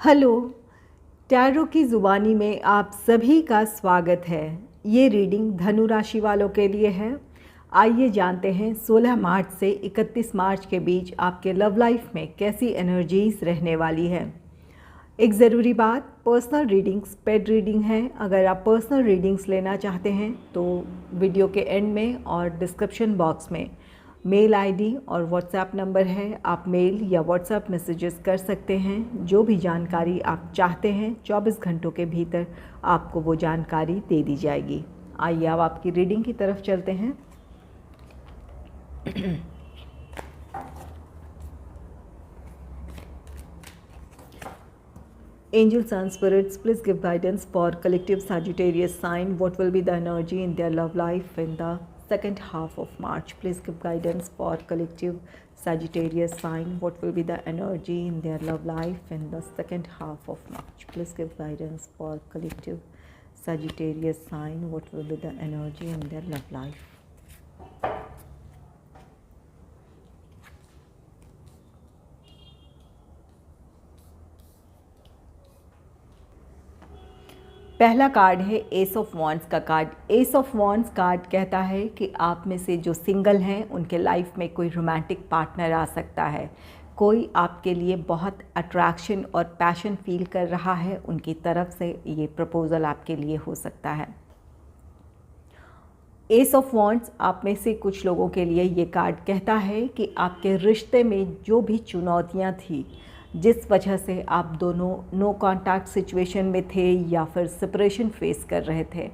Hello. Tarot की ज़ुबानी में आप सभी का स्वागत है। ये रीडिंग धनु राशि वालों के लिए है। आइए जानते हैं 16 मार्च से 31 मार्च के बीच आपके लव लाइफ में कैसी एनर्जीज रहने वाली है। एक ज़रूरी बात, पर्सनल रीडिंग्स पेड रीडिंग है। अगर आप पर्सनल रीडिंग्स लेना चाहते हैं तो वीडियो के एंड में और डिस्क्रिप्शन बॉक्स में मेल आईडी और व्हाट्सएप नंबर है। आप मेल या व्हाट्सएप मैसेजेस कर सकते हैं। जो भी जानकारी आप चाहते हैं 24 घंटों के भीतर आपको वो जानकारी दे दी जाएगी। आइए अब आपकी रीडिंग की तरफ चलते हैं। Angels and spirits, please give guidance for collective Sagittarius sign. What will be the energy in their love life in the second half of March? Please give guidance for collective Sagittarius sign. What will be the energy in their love life in the second half of March? Please give guidance for collective Sagittarius sign. What will be the energy in their love life? पहला card है S of wands का card. S of wands card कहता है कि आप में से जो सिंगल हैं उनके लाइफ में कोई रोमांटिक पार्टनर आ सकता है। कोई आपके लिए बहुत अट्रैक्शन और पैशन फील कर रहा है, उनकी तरफ से ये प्रपोज़ल आपके लिए हो सकता है। एस ऑफ वॉन्ड्स आप में से कुछ लोगों के लिए ये कार्ड कहता है कि आपके रिश्ते में जो भी चुनौतियाँ थी, जिस वजह से आप दोनों नो कांटेक्ट सिचुएशन में थे या फिर सेपरेशन फेस कर रहे थे,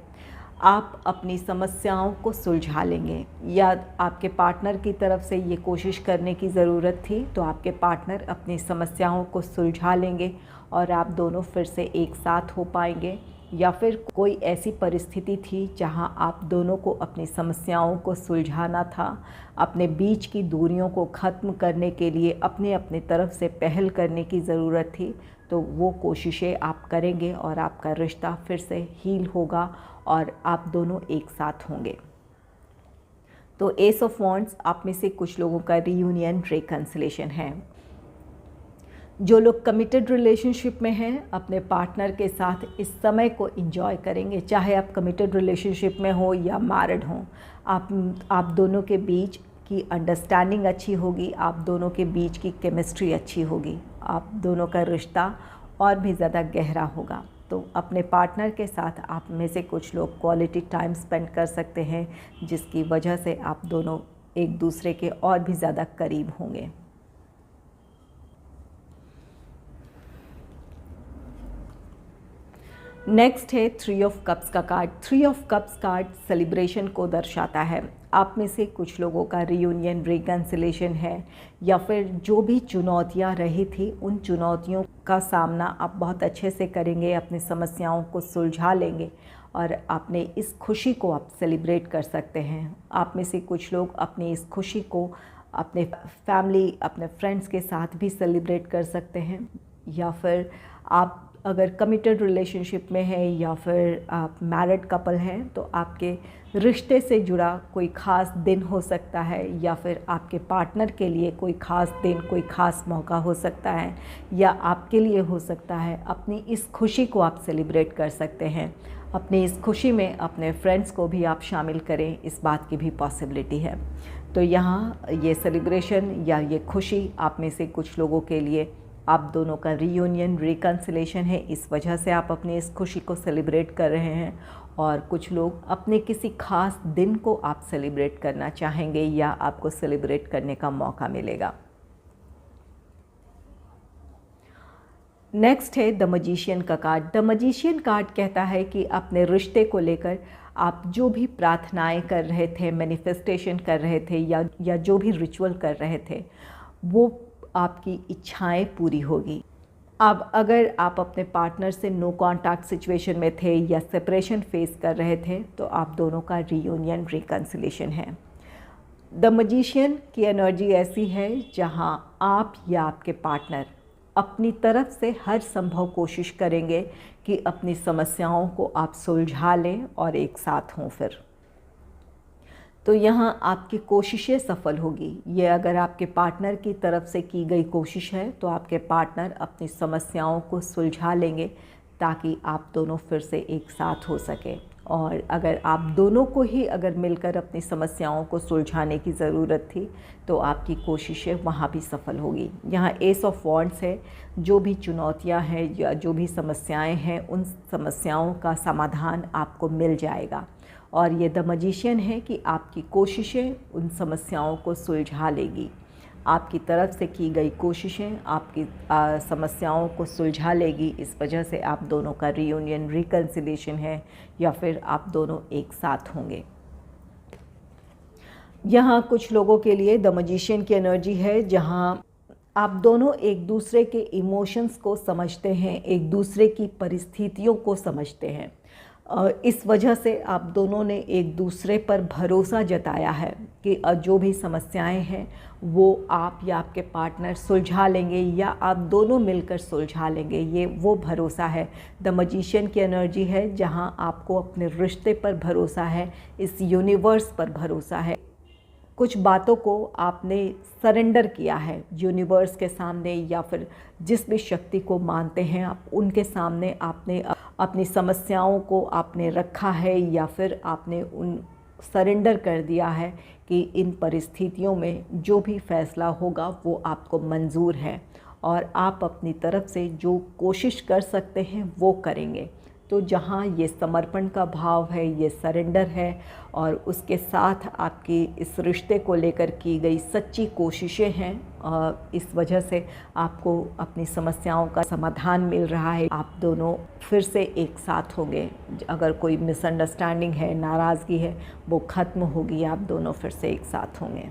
आप अपनी समस्याओं को सुलझा लेंगे। या आपके पार्टनर की तरफ से ये कोशिश करने की ज़रूरत थी तो आपके पार्टनर अपनी समस्याओं को सुलझा लेंगे और आप दोनों फिर से एक साथ हो पाएंगे। या फिर कोई ऐसी परिस्थिति थी जहां आप दोनों को अपनी समस्याओं को सुलझाना था, अपने बीच की दूरियों को ख़त्म करने के लिए अपने अपने तरफ से पहल करने की ज़रूरत थी, तो वो कोशिशें आप करेंगे और आपका रिश्ता फिर से हील होगा और आप दोनों एक साथ होंगे। तो एस ऑफ वॉन्ड्स आप में से कुछ लोगों का रीयूनियन रिकन्सिलेशन है। जो लोग कमिटेड रिलेशनशिप में हैं अपने पार्टनर के साथ इस समय को एंजॉय करेंगे। चाहे आप कमिटेड रिलेशनशिप में हो या मैरिड हो, आप दोनों के बीच की अंडरस्टैंडिंग अच्छी होगी, आप दोनों के बीच की केमिस्ट्री अच्छी होगी, आप दोनों का रिश्ता और भी ज़्यादा गहरा होगा। तो अपने पार्टनर के साथ आप में से कुछ लोग क्वालिटी टाइम स्पेंड कर सकते हैं, जिसकी वजह से आप दोनों एक दूसरे के और भी ज़्यादा करीब होंगे। नेक्स्ट है 3 ऑफ कप्स का card. 3 of cups card celebration को दर्शाता है। आप में से कुछ लोगों का रियूनियन रिकन्सिलेशन है या फिर जो भी चुनौतियां रही थी उन चुनौतियों का सामना आप बहुत अच्छे से करेंगे, अपनी समस्याओं को सुलझा लेंगे और अपने इस खुशी को आप सेलिब्रेट कर सकते हैं। आप में से कुछ लोग अपनी इस खुशी को अपने फैमिली, अपने फ्रेंड्स के साथ भी सेलिब्रेट कर सकते हैं। या फिर आप अगर कमिटेड रिलेशनशिप में है या फिर आप मैरिड कपल हैं तो आपके रिश्ते से जुड़ा कोई ख़ास दिन हो सकता है, या फिर आपके पार्टनर के लिए कोई ख़ास दिन, कोई ख़ास मौका हो सकता है, या आपके लिए हो सकता है। अपनी इस खुशी को आप सेलिब्रेट कर सकते हैं। अपनी इस खुशी में अपने फ्रेंड्स को भी आप शामिल करें, इस बात की भी पॉसिबिलिटी है। तो यहाँ ये सेलिब्रेशन या ये खुशी आप में से कुछ लोगों के लिए आप दोनों का रीयूनियन रिकन्सिलेशन है, इस वजह से आप अपनी इस खुशी को सेलिब्रेट कर रहे हैं। और कुछ लोग अपने किसी खास दिन को आप सेलिब्रेट करना चाहेंगे या आपको सेलिब्रेट करने का मौका मिलेगा। नेक्स्ट है द मजिशियन का कार्ड। द मजिशियन कार्ड कहता है कि अपने रिश्ते को लेकर आप जो भी प्रार्थनाएं कर रहे थे, मैनिफेस्टेशन कर रहे थे या जो भी रिचुअल कर रहे थे, वो आपकी इच्छाएं पूरी होगी। अब अगर आप अपने पार्टनर से नो कांटेक्ट सिचुएशन में थे या सेपरेशन फेस कर रहे थे तो आप दोनों का रीयूनियन रिकन्सिलेशन है। द मजिशियन की एनर्जी ऐसी है जहां आप या आपके पार्टनर अपनी तरफ से हर संभव कोशिश करेंगे कि अपनी समस्याओं को आप सुलझा लें और एक साथ हों। फिर तो यहाँ आपकी कोशिशें सफल होगी। ये अगर आपके पार्टनर की तरफ से की गई कोशिश है तो आपके पार्टनर अपनी समस्याओं को सुलझा लेंगे ताकि आप दोनों फिर से एक साथ हो सके। और अगर आप दोनों को ही अगर मिलकर अपनी समस्याओं को सुलझाने की ज़रूरत थी तो आपकी कोशिशें वहाँ भी सफल होगी। यहाँ एस ऑफ वॉन्ड्स है, जो भी चुनौतियाँ हैं या जो भी समस्याएं हैं उन समस्याओं का समाधान आपको मिल जाएगा। और ये द मैजिशियन है कि आपकी कोशिशें उन समस्याओं को सुलझा लेगी। आपकी तरफ से की गई कोशिशें आपकी समस्याओं को सुलझा लेगी। इस वजह से आप दोनों का रीयूनियन, रिकन्सिलेशन है या फिर आप दोनों एक साथ होंगे। यहाँ कुछ लोगों के लिए द मैजिशियन की एनर्जी है जहाँ आप दोनों एक दूसरे के इमोशंस को समझते हैं, एक दूसरे की परिस्थितियों को समझते हैं। इस वजह से आप दोनों ने एक दूसरे पर भरोसा जताया है कि जो भी समस्याएं हैं वो आप या आपके पार्टनर सुलझा लेंगे या आप दोनों मिलकर सुलझा लेंगे। ये वो भरोसा है। द मैजिशियन की एनर्जी है जहां आपको अपने रिश्ते पर भरोसा है, इस यूनिवर्स पर भरोसा है। कुछ बातों को आपने सरेंडर किया है यूनिवर्स के सामने या फिर जिस भी शक्ति को मानते हैं आप, उनके सामने आपने अपनी समस्याओं को आपने रखा है या फिर आपने उन सरेंडर कर दिया है कि इन परिस्थितियों में जो भी फैसला होगा वो आपको मंजूर है और आप अपनी तरफ से जो कोशिश कर सकते हैं वो करेंगे। तो जहाँ ये समर्पण का भाव है, ये सरेंडर है और उसके साथ आपकी इस रिश्ते को लेकर की गई सच्ची कोशिशें हैं, इस वजह से आपको अपनी समस्याओं का समाधान मिल रहा है। आप दोनों फिर से एक साथ होंगे। अगर कोई मिसअंडरस्टैंडिंग है, नाराज़गी है, वो ख़त्म होगी, आप दोनों फिर से एक साथ होंगे।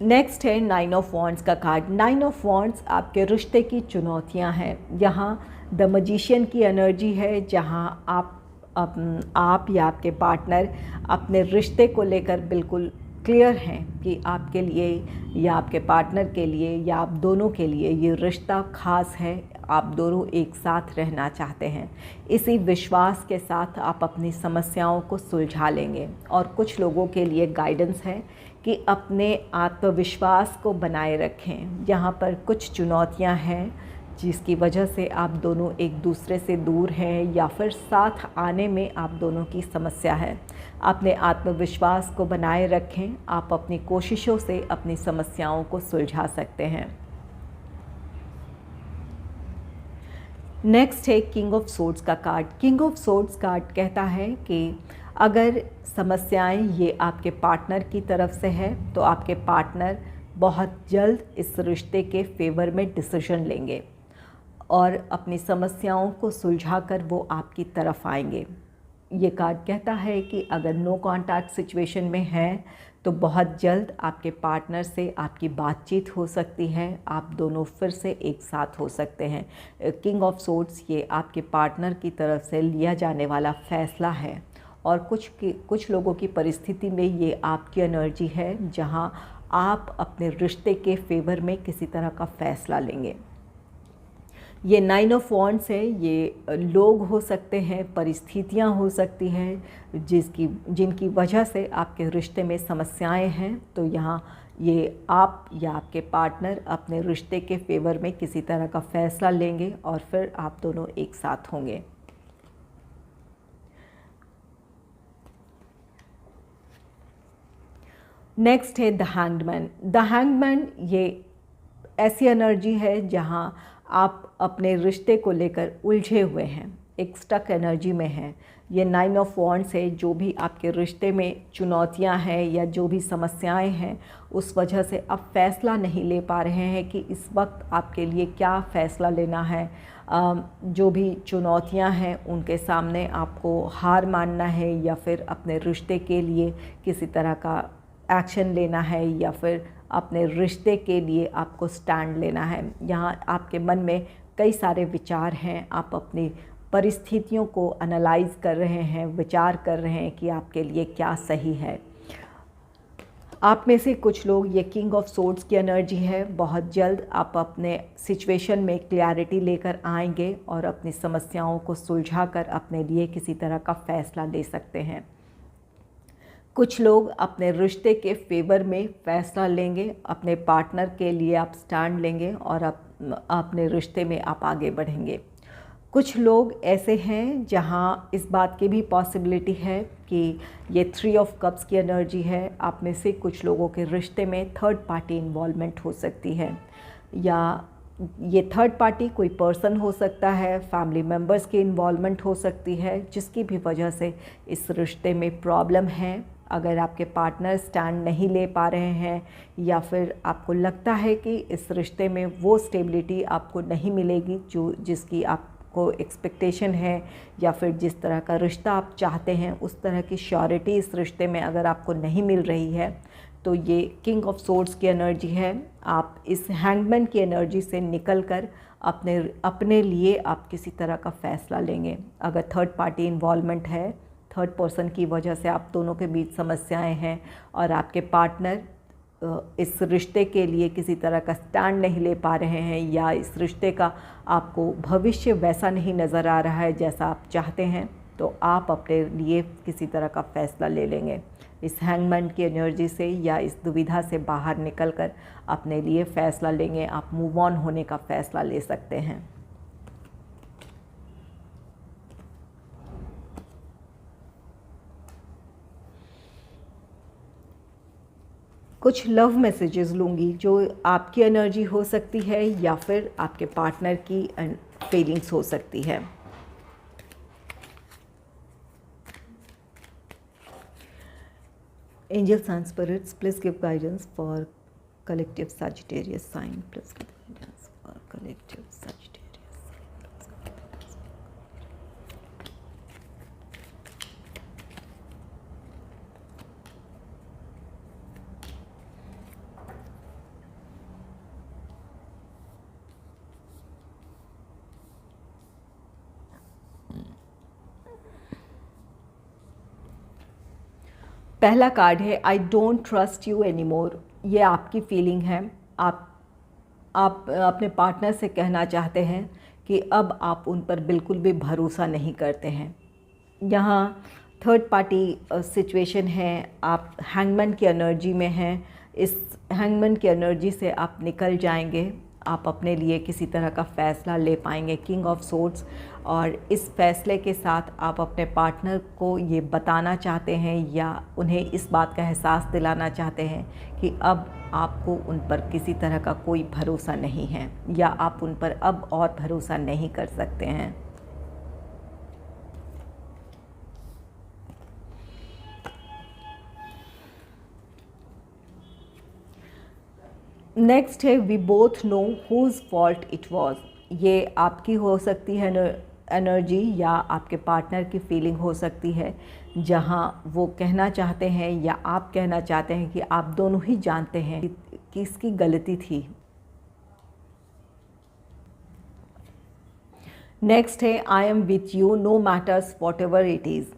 नेक्स्ट है 9 ऑफ वॉन्ड्स का कार्ड। 9 ऑफ वॉन्ड्स आपके रिश्ते की चुनौतियां हैं। यहाँ द मैजिशियन की एनर्जी है जहाँ आप या आपके पार्टनर अपने रिश्ते को लेकर बिल्कुल क्लियर हैं कि आपके लिए या आपके पार्टनर के लिए या आप दोनों के लिए ये रिश्ता ख़ास है, आप दोनों एक साथ रहना चाहते हैं। इसी विश्वास के साथ आप अपनी समस्याओं को सुलझा लेंगे। और कुछ लोगों के लिए गाइडेंस है कि अपने आत्मविश्वास को बनाए रखें। यहाँ पर कुछ चुनौतियाँ हैं जिसकी वजह से आप दोनों एक दूसरे से दूर हैं या फिर साथ आने में आप दोनों की समस्या है। अपने आत्मविश्वास को बनाए रखें, आप अपनी कोशिशों से अपनी समस्याओं को सुलझा सकते हैं। नेक्स्ट है किंग ऑफ सोर्ड्स का card. King of swords card कहता है कि अगर समस्याएं ये आपके पार्टनर की तरफ से है तो आपके पार्टनर बहुत जल्द इस रिश्ते के फेवर में डिसीजन लेंगे और अपनी समस्याओं को सुलझाकर वो आपकी तरफ आएंगे। ये कार्ड कहता है कि अगर नो कॉन्टैक्ट सिचुएशन में है तो बहुत जल्द आपके पार्टनर से आपकी बातचीत हो सकती है, आप दोनों फिर से एक साथ हो सकते हैं। किंग ऑफ सोर्ड्स ये आपके पार्टनर की तरफ से लिया जाने वाला फ़ैसला है और कुछ लोगों की परिस्थिति में ये आपकी एनर्जी है जहां आप अपने रिश्ते के फेवर में किसी तरह का फ़ैसला लेंगे। ये 9 ऑफ वॉन्ड्स है, ये लोग हो सकते हैं, परिस्थितियां हो सकती हैं जिनकी वजह से आपके रिश्ते में समस्याएं हैं। तो यहाँ ये आप या आपके पार्टनर अपने रिश्ते के फेवर में किसी तरह का फ़ैसला लेंगे और फिर आप दोनों एक साथ होंगे। नेक्स्ट है the hanged man. The hanged man ये ऐसी एनर्जी है जहाँ आप अपने रिश्ते को लेकर उलझे हुए हैं, एक स्टक एनर्जी में हैं। ये 9 ऑफ वॉन्ड्स है, जो भी आपके रिश्ते में चुनौतियां हैं या जो भी समस्याएं हैं उस वजह से आप फ़ैसला नहीं ले पा रहे हैं कि इस वक्त आपके लिए क्या फ़ैसला लेना है। जो भी चुनौतियां हैं उनके सामने आपको हार मानना है या फिर अपने रिश्ते के लिए किसी तरह का एक्शन लेना है या फिर अपने रिश्ते के लिए आपको स्टैंड लेना है। यहाँ आपके मन में कई सारे विचार हैं, आप अपनी परिस्थितियों को एनालाइज कर रहे हैं, विचार कर रहे हैं कि आपके लिए क्या सही है। आप में से कुछ लोग, ये किंग ऑफ सोर्ड्स की एनर्जी है, बहुत जल्द आप अपने सिचुएशन में क्लैरिटी लेकर आएंगे और अपनी समस्याओं को सुलझाकर अपने लिए किसी तरह का फ़ैसला ले सकते हैं। कुछ लोग अपने रिश्ते के फेवर में फ़ैसला लेंगे, अपने पार्टनर के लिए आप स्टैंड लेंगे और अपने रिश्ते में आप आगे बढ़ेंगे। कुछ लोग ऐसे हैं जहां इस बात की भी पॉसिबिलिटी है कि ये 3 ऑफ कप्स की एनर्जी है। आप में से कुछ लोगों के रिश्ते में थर्ड पार्टी इन्वॉल्वमेंट हो सकती है, या ये थर्ड पार्टी कोई पर्सन हो सकता है, फैमिली मेम्बर्स की इन्वॉल्वमेंट हो सकती है, जिसकी भी वजह से इस रिश्ते में प्रॉब्लम है। अगर आपके पार्टनर स्टैंड नहीं ले पा रहे हैं या फिर आपको लगता है कि इस रिश्ते में वो स्टेबिलिटी आपको नहीं मिलेगी जो जिसकी आपको एक्सपेक्टेशन है, या फिर जिस तरह का रिश्ता आप चाहते हैं उस तरह की श्योरिटी इस रिश्ते में अगर आपको नहीं मिल रही है, तो ये किंग ऑफ सोर्ड्स की एनर्जी है। आप इस हैंगमैन की एनर्जी से निकलकर अपने लिए आप किसी तरह का फ़ैसला लेंगे। अगर थर्ड पार्टी इन्वॉल्वमेंट है, थर्ड पर्सन की वजह से आप दोनों के बीच समस्याएं हैं और आपके पार्टनर इस रिश्ते के लिए किसी तरह का स्टैंड नहीं ले पा रहे हैं, या इस रिश्ते का आपको भविष्य वैसा नहीं नज़र आ रहा है जैसा आप चाहते हैं, तो आप अपने लिए किसी तरह का फ़ैसला ले लेंगे। इस हैंगमैन की एनर्जी से या इस दुविधा से बाहर निकलकर अपने लिए फ़ैसला लेंगे। आप मूव ऑन होने का फ़ैसला ले सकते हैं। कुछ लव मैसेजेस लूँगी जो आपकी एनर्जी हो सकती है या फिर आपके पार्टनर की फीलिंग्स हो सकती है। Angels and spirits, please give guidance for collective Sagittarius sign. Please give guidance for collective Sagittarius. पहला कार्ड है I don't trust you any more. ये आपकी फीलिंग है। आप अपने पार्टनर से कहना चाहते हैं कि अब आप उन पर बिल्कुल भी भरोसा नहीं करते हैं। यहाँ थर्ड पार्टी सिचुएशन है, आप हैंगमैन की एनर्जी में हैं। इस हैंगमैन की एनर्जी से आप निकल जाएंगे, आप अपने लिए किसी तरह का फ़ैसला ले पाएंगे, किंग ऑफ सोर्ड्स। और इस फैसले के साथ आप अपने पार्टनर को ये बताना चाहते हैं या उन्हें इस बात का एहसास दिलाना चाहते हैं कि अब आपको उन पर किसी तरह का कोई भरोसा नहीं है, या आप उन पर अब और भरोसा नहीं कर सकते हैं। नेक्स्ट है we both know whose fault it was. ये आपकी हो सकती है एनर्जी या आपके पार्टनर की फीलिंग हो सकती है, जहां वो कहना चाहते हैं या आप कहना चाहते हैं कि आप दोनों ही जानते हैं कि इसकी गलती थी। नेक्स्ट है I am with you know matters what ever it is.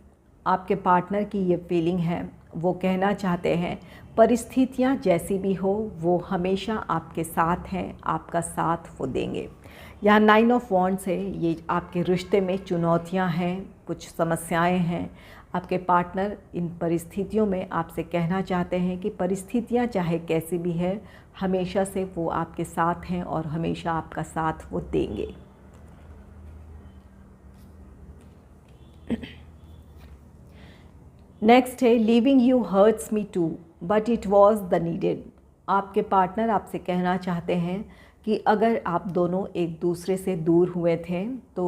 आपके पार्टनर की ये फीलिंग है, वो कहना चाहते हैं परिस्थितियाँ जैसी भी हो वो हमेशा आपके साथ हैं, आपका साथ वो देंगे। यहाँ 9 ऑफ वॉन्ड्स है, ये आपके रिश्ते में चुनौतियाँ हैं, कुछ समस्याएं हैं। आपके पार्टनर इन परिस्थितियों में आपसे कहना चाहते हैं कि परिस्थितियाँ चाहे कैसी भी है, हमेशा से वो आपके साथ हैं और हमेशा आपका साथ वो देंगे। नेक्स्ट है leaving you hurts me too but it was the needed. आपके पार्टनर आपसे कहना चाहते हैं कि अगर आप दोनों एक दूसरे से दूर हुए थे तो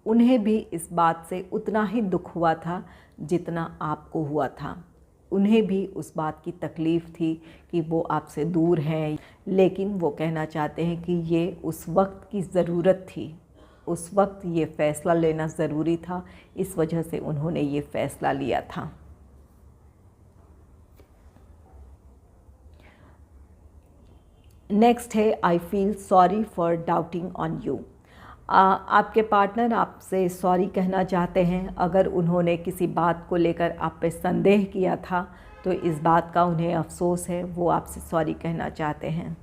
उन्हें भी इस बात से उतना ही दुख हुआ था जितना आपको हुआ था। उन्हें भी उस बात की तकलीफ़ थी कि वो आपसे दूर हैं, लेकिन वो कहना चाहते हैं कि ये उस वक्त की ज़रूरत थी, उस वक्त ये फ़ैसला लेना ज़रूरी था, इस वजह से उन्होंने ये फ़ैसला लिया था। नेक्स्ट है I feel sorry for doubting on you. आपके पार्टनर आपसे सॉरी कहना चाहते हैं अगर उन्होंने किसी बात को लेकर आप पे संदेह किया था, तो इस बात का उन्हें अफसोस है, वो आपसे सॉरी कहना चाहते हैं।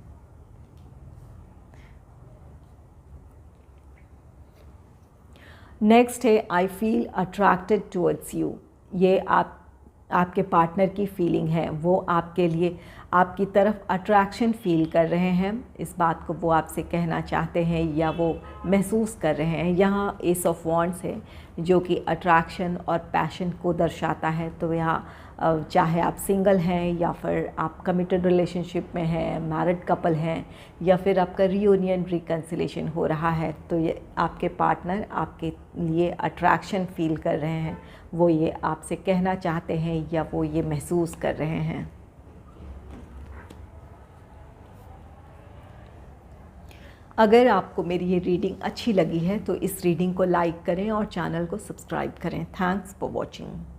नेक्स्ट है I feel attracted towards you. ये आपके पार्टनर की फीलिंग है, वो आपके लिए आपकी तरफ अट्रैक्शन फील कर रहे हैं। इस बात को वो आपसे कहना चाहते हैं या वो महसूस कर रहे हैं। यहाँ एस ऑफ वॉन्ड्स है जो कि अट्रैक्शन और पैशन को दर्शाता है। तो यहाँ चाहे आप सिंगल हैं या फिर आप कमिटेड रिलेशनशिप में हैं, मैरिड कपल हैं, या फिर आपका रियूनियन रिकन्सिलेशन हो रहा है, तो ये आपके पार्टनर आपके लिए अट्रैक्शन फील कर रहे हैं, वो ये आपसे कहना चाहते हैं या वो ये महसूस कर रहे हैं। अगर आपको मेरी ये रीडिंग अच्छी लगी है तो इस रीडिंग को लाइक करें और चैनल को सब्सक्राइब करें। Thanks for watching.